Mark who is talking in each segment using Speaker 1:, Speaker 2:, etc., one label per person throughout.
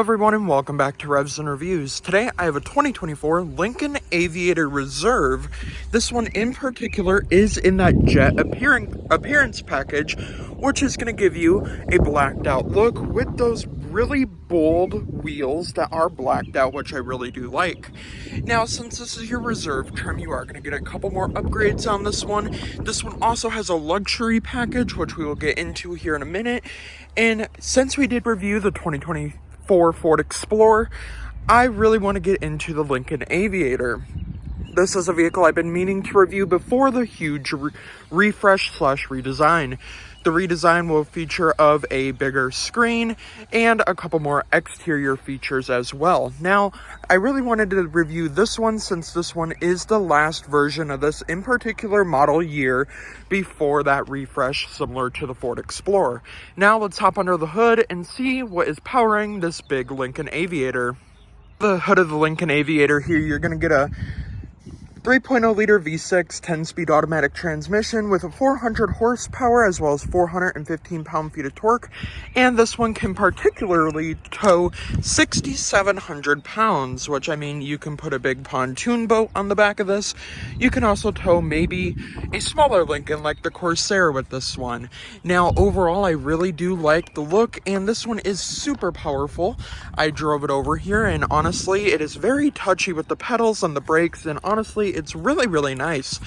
Speaker 1: everyone, and welcome back to Revs and Reviews. Today I have a 2024 Lincoln Aviator Reserve. This one in particular is in that jet appearance package, which is going to give you a blacked out look with those really bold wheels that are blacked out, which I really do like. Now, since this is your reserve trim, you are going to get a couple more upgrades on this one. This one also has a luxury package, which we will get into here in a minute. And since we did review the 2024 Ford Explorer, I really want to get into the Lincoln Aviator. This is a vehicle I've been meaning to review before the huge refresh/redesign. The redesign will feature of a bigger screen and a couple more exterior features as well. Now, I really wanted to review this one since this one is the last version of this in particular model year before that refresh, similar to the Ford Explorer. Now, let's hop under the hood and see what is powering this big Lincoln Aviator. The hood of the Lincoln Aviator here, you're going to get a 3.0 liter V6 10-speed automatic transmission with a 400 horsepower as well as 415 pound-feet of torque, and this one can particularly tow 6,700 pounds, which, I mean, you can put a big pontoon boat on the back of this. You can also tow maybe a smaller Lincoln like the Corsair with this one. Now, overall, I really do like the look, and this one is super powerful. I drove it over here, and honestly, it is very touchy with the pedals and the brakes, and honestly, it's really nice.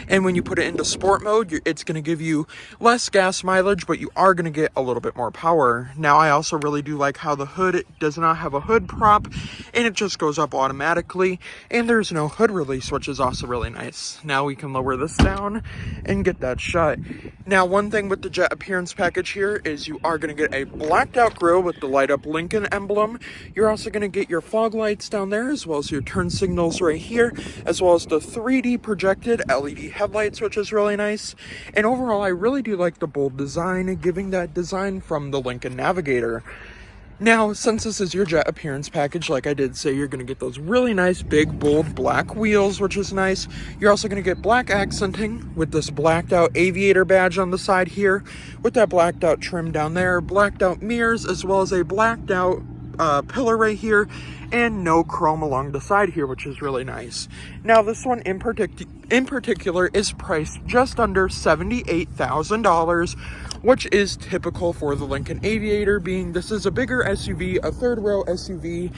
Speaker 1: And when you put it into sport mode, it's going to give you less gas mileage, but you are going to get a little bit more power. Now, I also really do like how the hood does not have a hood prop, and it just goes up automatically, and there's no hood release, which is also really nice. Now we can lower this down and get that shut. Now, one thing with the jet appearance package here is you are going to get a blacked out grille with the light up Lincoln emblem. You're also going to get your fog lights down there, as well as your turn signals right here, as well as the 3D projected LED headlights, which is really nice. And overall, I really do like the bold design, giving that design from the Lincoln Navigator. Now, since this is your jet appearance package, like I did say, you're going to get those really nice, big, bold black wheels, which is nice. You're also going to get black accenting with this blacked out aviator badge on the side here, with that blacked out trim down there, blacked out mirrors, as well as a blacked out pillar right here, and no chrome along the side here, which is really nice. Now, this one in particular is priced just under $78,000, which is typical for the Lincoln Aviator, being this is a bigger SUV, a third row SUV,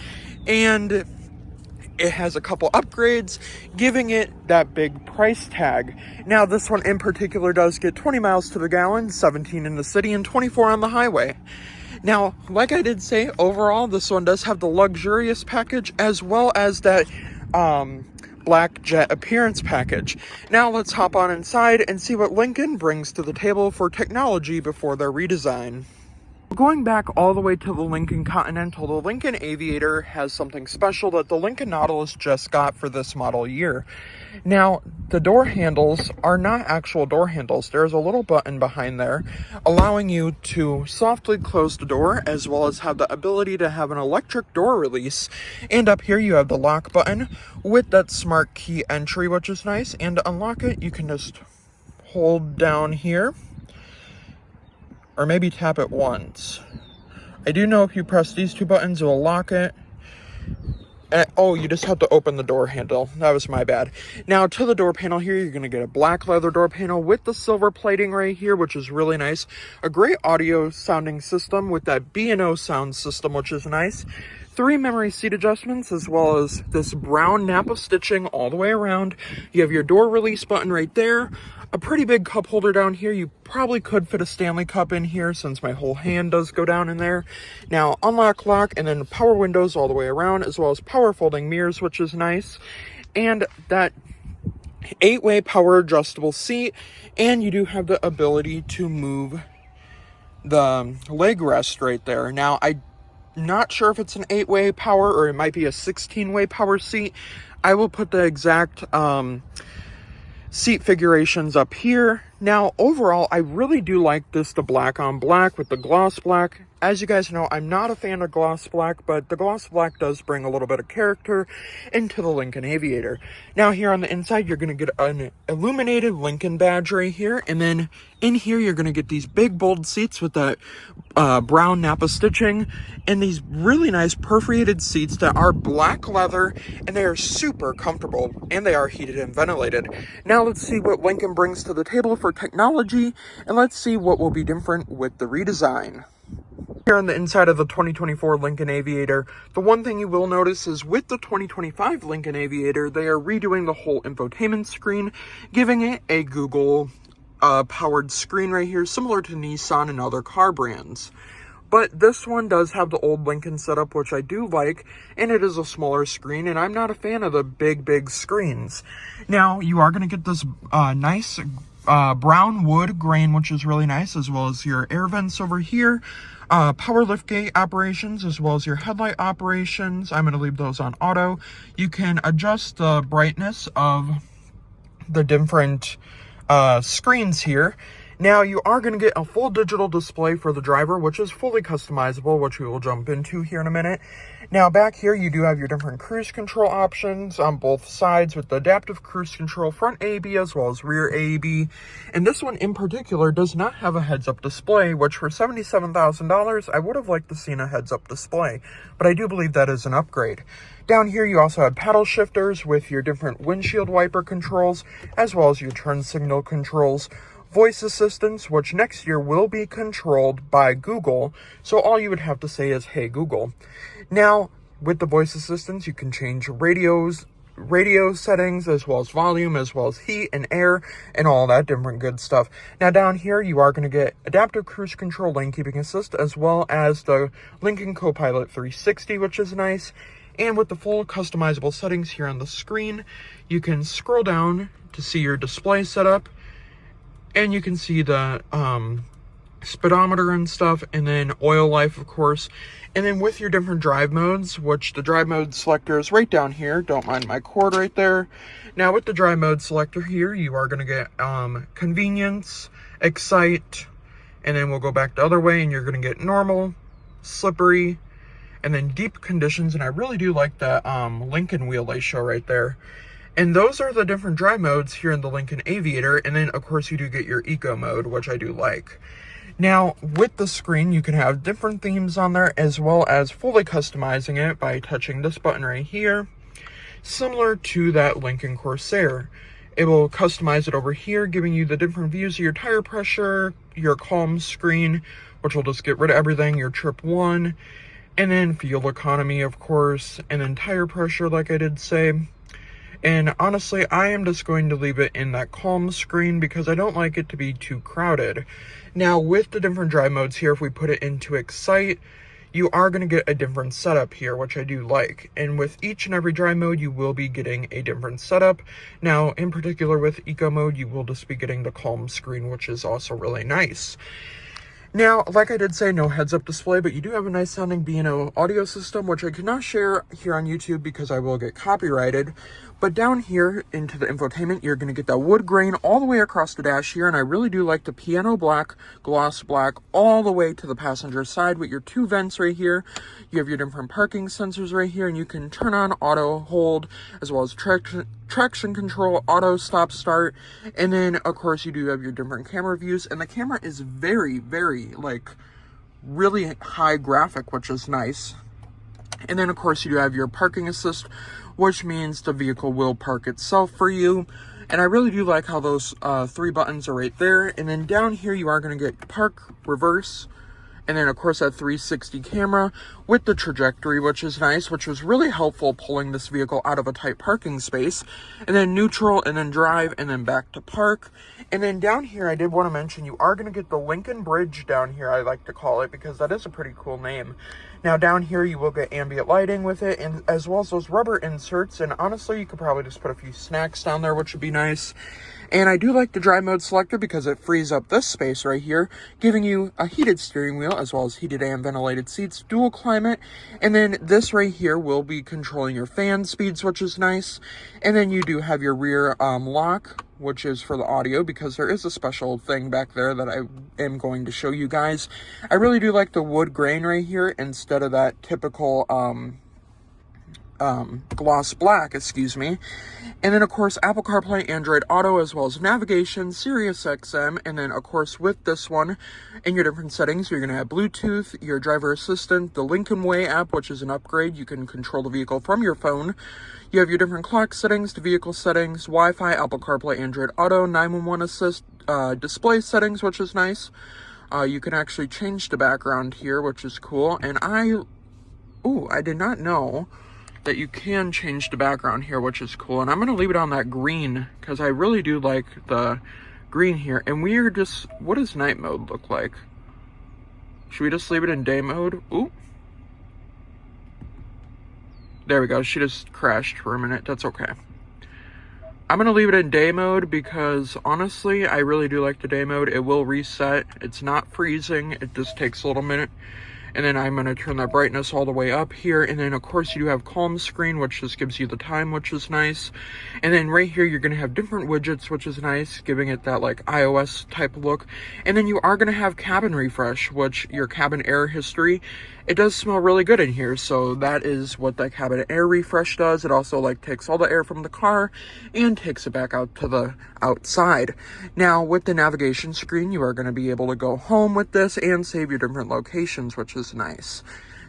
Speaker 1: and it has a couple upgrades, giving it that big price tag. Now, this one in particular does get 20 miles to the gallon, 17 in the city, and 24 on the highway. Now, like I did say, overall, this one does have the luxurious package as well as that black jet appearance package. Now, let's hop on inside and see what Lincoln brings to the table for technology before their redesign. Going back all the way to the Lincoln Continental, the Lincoln Aviator has something special that the Lincoln Nautilus just got for this model year. Now, the door handles are not actual door handles. There's a little button behind there allowing you to softly close the door, as well as have the ability to have an electric door release. And up here you have the lock button with that smart key entry, which is nice. And to unlock it, you can just hold down here, or maybe tap it once. I do know if you press these two buttons, it will lock it. And, oh, you just have to open the door handle. That was my bad. Now, to the door panel here, you're going to get a black leather door panel with the silver plating right here, which is really nice. A great audio sounding system with that B&O sound system, which is nice. 3 memory seat adjustments, as well as this brown Napa stitching all the way around. You have your door release button right there. A pretty big cup holder down here. You probably could fit a Stanley cup in here since my whole hand does go down in there. Now, unlock, lock, and then power windows all the way around, as well as power folding mirrors, which is nice. And that 8-way power adjustable seat, and you do have the ability to move the leg rest right there. Now, I'm not sure if it's an 8-way power or it might be a 16-way power seat. I will put the exact seat figurations up here. Now, overall, I really do like this, the black on black with the gloss black. As you guys know, I'm not a fan of gloss black, but the gloss black does bring a little bit of character into the Lincoln Aviator. Now here on the inside, you're going to get an illuminated Lincoln badge right here, and then in here, you're going to get these big bold seats with that brown Napa stitching, and these really nice perforated seats that are black leather, and they are super comfortable, and they are heated and ventilated. Now let's see what Lincoln brings to the table for technology, and let's see what will be different with the redesign. Here on the inside of the 2024 Lincoln Aviator, the one thing you will notice is with the 2025 Lincoln Aviator, they are redoing the whole infotainment screen, giving it a Google powered screen right here, similar to Nissan and other car brands. But this one does have the old Lincoln setup, which I do like, and it is a smaller screen, and I'm not a fan of the big screens. Now, you are going to get this nice brown wood grain, which is really nice, as well as your air vents over here, power liftgate operations, as well as your headlight operations. I'm going to leave those on auto. You can adjust the brightness of the different screens here. Now, you are going to get a full digital display for the driver, which is fully customizable, which we will jump into here in a minute. Now, back here, you do have your different cruise control options on both sides with the adaptive cruise control, front AEB as well as rear AEB. And this one in particular does not have a heads-up display, which for $77,000, I would have liked to see a heads-up display, but I do believe that is an upgrade. Down here, you also have paddle shifters with your different windshield wiper controls, as well as your turn signal controls. Voice assistants, which next year will be controlled by Google, so all you would have to say is, "Hey Google." Now, with the voice assistants, you can change radio settings, as well as volume, as well as heat and air, and all that different good stuff. Now, down here, you are going to get adaptive cruise control, lane keeping assist, as well as the Lincoln Copilot 360, which is nice. And with the full customizable settings here on the screen, you can scroll down to see your display setup. And you can see the speedometer and stuff, and then oil life, of course. And then with your different drive modes, which the drive mode selector is right down here. Don't mind my cord right there. Now, with the drive mode selector here, you are going to get convenience, excite, and then we'll go back the other way, and you're going to get normal, slippery, and then deep conditions. And I really do like that Lincoln wheel they show right there. And those are the different drive modes here in the Lincoln Aviator. And then, of course, you do get your eco mode, which I do like. Now, with the screen, you can have different themes on there, as well as fully customizing it by touching this button right here, similar to that Lincoln Corsair. It will customize it over here, giving you the different views of your tire pressure, your calm screen, which will just get rid of everything, your trip 1, and then fuel economy, of course, and then tire pressure, like I did say. And honestly, I am just going to leave it in that calm screen because I don't like it to be too crowded. Now, with the different drive modes here, if we put it into Excite, you are going to get a different setup here, which I do like. And with each and every drive mode, you will be getting a different setup. Now, in particular with Eco mode, you will just be getting the calm screen, which is also really nice. Now, like I did say, no heads-up display, but you do have a nice sounding B&O audio system, which I cannot share here on YouTube because I will get copyrighted. But down here into the infotainment, you're going to get that wood grain all the way across the dash here, and I really do like the piano black, gloss black, all the way to the passenger side with your 2 vents right here. You have your different parking sensors right here, and you can turn on auto hold, as well as traction control, auto stop start, and then, of course, you do have your different camera views, and the camera is very, like, really high graphic, which is nice. And then, of course, you do have your parking assist, which means the vehicle will park itself for you. And I really do like how those 3 buttons are right there. And then down here, you are going to get park, reverse, and then, of course, that 360 camera with the trajectory, which is nice, which was really helpful pulling this vehicle out of a tight parking space. And then neutral, and then drive, and then back to park. And then down here, I did want to mention, you are going to get the Lincoln Bridge down here, I like to call it, because that is a pretty cool name. Now, down here, you will get ambient lighting with it, and as well as those rubber inserts. And honestly, you could probably just put a few snacks down there, which would be nice. And I do like the drive mode selector because it frees up this space right here, giving you a heated steering wheel as well as heated and ventilated seats, dual climate. And then this right here will be controlling your fan speeds, which is nice. And then you do have your rear lock, which is for the audio, because there is a special thing back there that I am going to show you guys. I really do like the wood grain right here instead of that typical gloss black, excuse me. And then of course Apple CarPlay, Android Auto, as well as navigation, Sirius XM, and then of course with this one in your different settings you're going to have Bluetooth, your driver assistant, the Lincoln Way app, which is an upgrade. You can control the vehicle from your phone. You have your different clock settings, the vehicle settings, Wi-Fi, Apple CarPlay, Android Auto, 911 assist, display settings, which is nice. You can actually change the background here, which is cool. And I did not know that you can change the background here, which is cool. And I'm going to leave it on that green because I really do like the green here. And what does night mode look like? Should we just leave it in day mode? Ooh. There we go. She just crashed for a minute. That's okay. I'm going to leave it in day mode because honestly, I really do like the day mode. It will reset. It's not freezing. It just takes a little minute. And then I'm going to turn that brightness all the way up here. And then, of course, you do have calm screen, which just gives you the time, which is nice. And then right here, you're going to have different widgets, which is nice, giving it that, like, iOS type look. And then you are going to have cabin refresh, which your cabin air history, it does smell really good in here. So that is what that cabin air refresh does. It also, like, takes all the air from the car and takes it back out to the outside. Now, with the navigation screen, you are going to be able to go home with this and save your different locations, which is nice.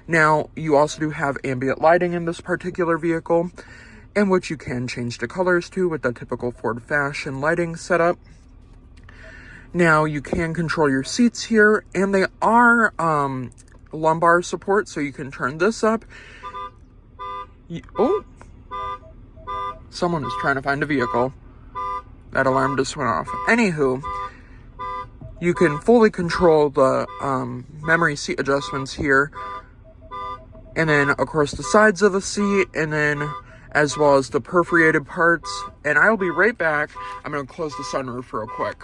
Speaker 1: Now, you also do have ambient lighting in this particular vehicle, in which you can change the colors to with the typical Ford fashion lighting setup. Now, you can control your seats here, and they are lumbar support, so you can turn this up. Oh! Someone is trying to find a vehicle. That alarm just went off. Anywho, you can fully control the memory seat adjustments here. And then, of course, the sides of the seat, and then as well as the perforated parts. And I'll be right back. I'm going to close the sunroof real quick.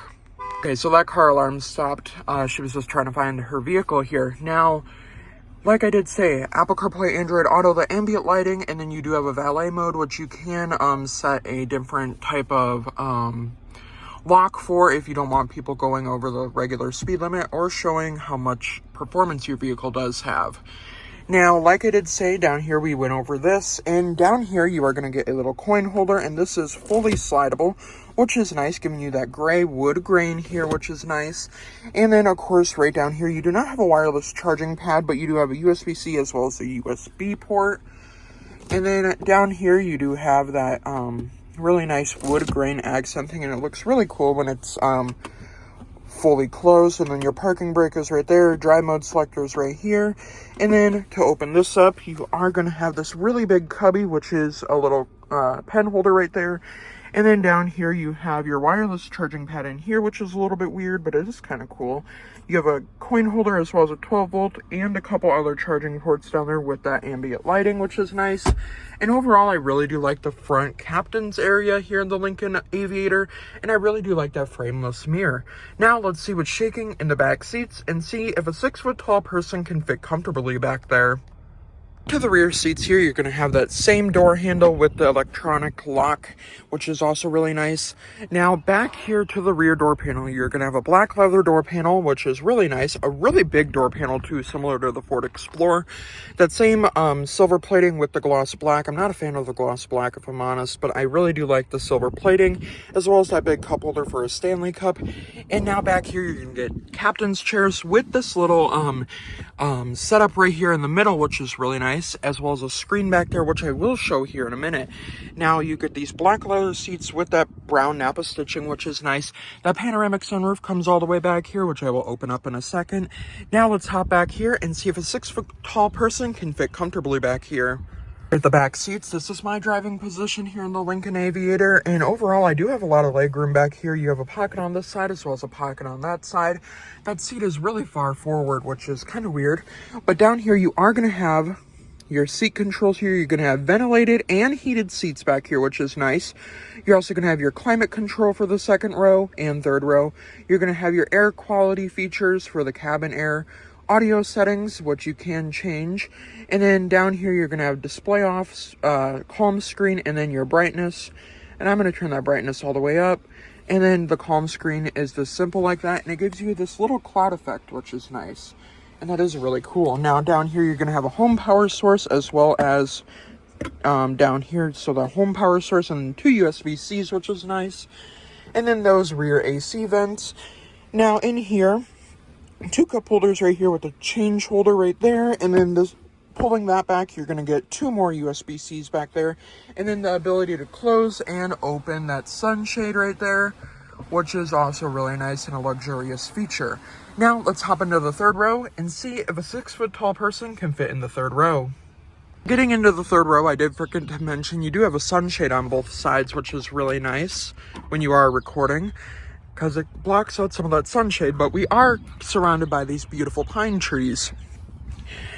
Speaker 1: Okay, so that car alarm stopped. She was just trying to find her vehicle here. Now, like I did say, Apple CarPlay, Android Auto, the ambient lighting, and then you do have a valet mode, which you can set a different type of lock for if you don't want people going over the regular speed limit or showing how much performance your vehicle does have. Now, like I did say, down here we went over this, and down here you are going to get a little coin holder, and this is fully slidable, which is nice, giving you that gray wood grain here, which is nice. And then, of course, right down here, you do not have a wireless charging pad, but you do have a USB-C as well as a USB port. And then down here, you do have that really nice wood grain accenting, and it looks really cool when it's fully closed. And then your parking brake is right there, drive mode selector is right here. And then to open this up, you are going to have this really big cubby, which is a little pen holder right there. And then down here you have your wireless charging pad in here, which is a little bit weird, but it is kind of cool. You have a coin holder as well as a 12 volt and a couple other charging ports down there with that ambient lighting, which is nice. And overall, I really do like the front captain's area here in the Lincoln Aviator, and I really do like that frameless mirror. Now let's see what's shaking in the back seats and see if a 6-foot tall person can fit comfortably back there. To the rear seats here, you're going to have that same door handle with the electronic lock, which is also really nice. Now, back here to the rear door panel, you're going to have a black leather door panel, which is really nice. A really big door panel, too, similar to the Ford Explorer. That same silver plating with the gloss black. I'm not a fan of the gloss black, if I'm honest, but I really do like the silver plating, as well as that big cup holder for a Stanley Cup. And now back here, you're going to get captain's chairs with this little setup right here in the middle, which is really nice, as well as a screen back there, which I will show here in a minute. Now you get these black leather seats with that brown Napa stitching, which is nice. That panoramic sunroof comes all the way back here, which I will open up in a second. Now let's hop back here and see if a 6-foot tall person can fit comfortably back here. At the back seats, this is my driving position here in the Lincoln Aviator, and overall I do have a lot of leg room back here. You have a pocket on this side as well as a pocket on that side. That seat is really far forward, which is kind of weird, but down here you are going to have your seat controls here. You're going to have ventilated and heated seats back here, which is nice. You're also going to have your climate control for the second row and third row. You're going to have your air quality features for the cabin air, audio settings, which you can change. And then down here, you're going to have display off, calm screen, and then your brightness. And I'm going to turn that brightness all the way up. And then the calm screen is just simple like that. And it gives you this little cloud effect, which is nice. And that is really cool. Now down here, you're going to have a home power source as well as down here. So the home power source and 2 USB-Cs, which is nice. And then those rear AC vents. Now in here, 2 cup holders right here with a change holder right there. And then this, pulling that back, you're going to get 2 more USB-Cs back there. And then the ability to close and open that sunshade right there, which is also really nice and a luxurious feature. Now, let's hop into the third row and see if a 6-foot tall person can fit in the third row. Getting into the third row, I did forget to mention you do have a sunshade on both sides, which is really nice when you are recording, because it blocks out some of that sunshade, but we are surrounded by these beautiful pine trees.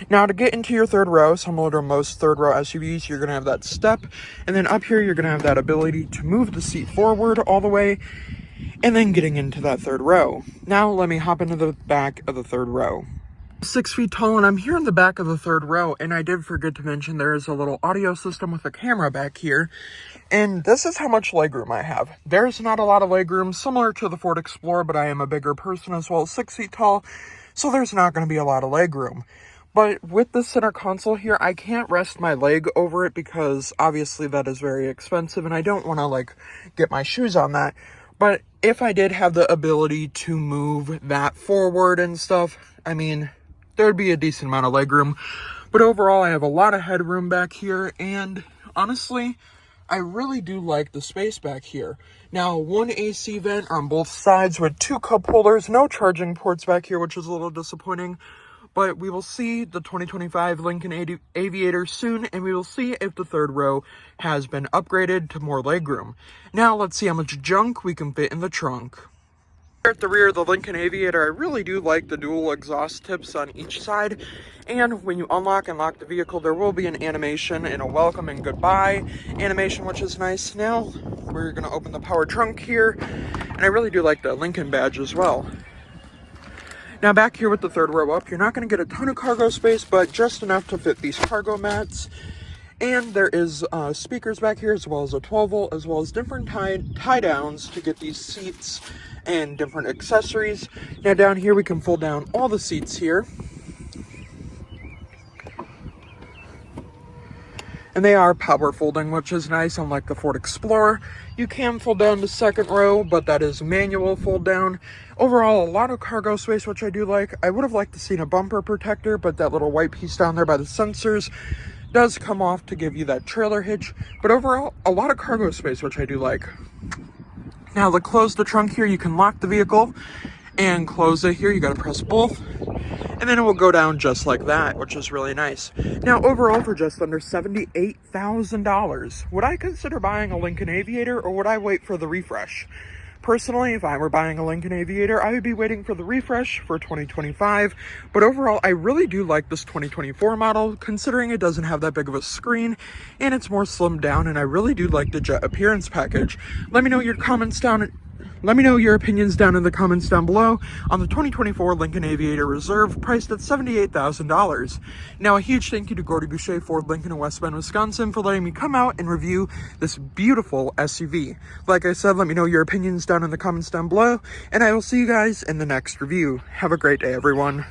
Speaker 1: Now, to get into your third row, similar to most third row SUVs, you're going to have that step, and then up here, you're going to have that ability to move the seat forward all the way, and then getting into that third row. Now, let me hop into the back of the third row. 6 feet tall, and I'm here in the back of the third row, and I did forget to mention there is a little audio system with a camera back here, and this is how much legroom I have. There's not a lot of legroom, similar to the Ford Explorer, but I am a bigger person as well, 6 feet tall, so there's not going to be a lot of legroom. But with the center console here, I can't rest my leg over it because obviously that is very expensive, and I don't want to like get my shoes on that. But if I did have the ability to move that forward and stuff, I mean, there'd be a decent amount of legroom. But overall, I have a lot of headroom back here, and honestly, I really do like the space back here. Now, 1 AC vent on both sides with 2 cup holders, no charging ports back here, which is a little disappointing. But we will see the 2025 Lincoln Aviator soon, and we will see if the third row has been upgraded to more legroom. Now, let's see how much junk we can fit in the trunk. Here at the rear of the Lincoln Aviator, I really do like the dual exhaust tips on each side. And when you unlock and lock the vehicle, there will be an animation and a welcome and goodbye animation, which is nice. Now, we're going to open the power trunk here, and I really do like the Lincoln badge as well. Now back here with the third row up, you're not going to get a ton of cargo space, but just enough to fit these cargo mats. And there is speakers back here, as well as a 12 volt, as well as different tie downs to get these seats and different accessories. Now down here, we can fold down all the seats here. And they are power folding, which is nice, unlike the Ford Explorer. You can fold down the second row, but that is manual fold down. Overall, a lot of cargo space, which I do like. I would have liked to see a bumper protector, but that little white piece down there by the sensors does come off to give you that trailer hitch. But overall, a lot of cargo space, which I do like. Now, to close the trunk here, you can lock the vehicle and close it here. You got to press both. And then it will go down just like that, which is really nice. Now, overall, for just under $78,000, would I consider buying a Lincoln Aviator, or would I wait for the refresh? Personally, if I were buying a Lincoln Aviator, I would be waiting for the refresh for 2025. But overall, I really do like this 2024 model, considering it doesn't have that big of a screen, and it's more slimmed down, and I really do like the Jet Appearance package. Let me know your comments down. Let me know your opinions down in the comments down below on the 2024 Lincoln Aviator Reserve, priced at $78,000. Now, a huge thank you to Gordy Boucher Ford Lincoln in West Bend, Wisconsin, for letting me come out and review this beautiful SUV. Like I said, let me know your opinions down in the comments down below, and I will see you guys in the next review. Have a great day, everyone.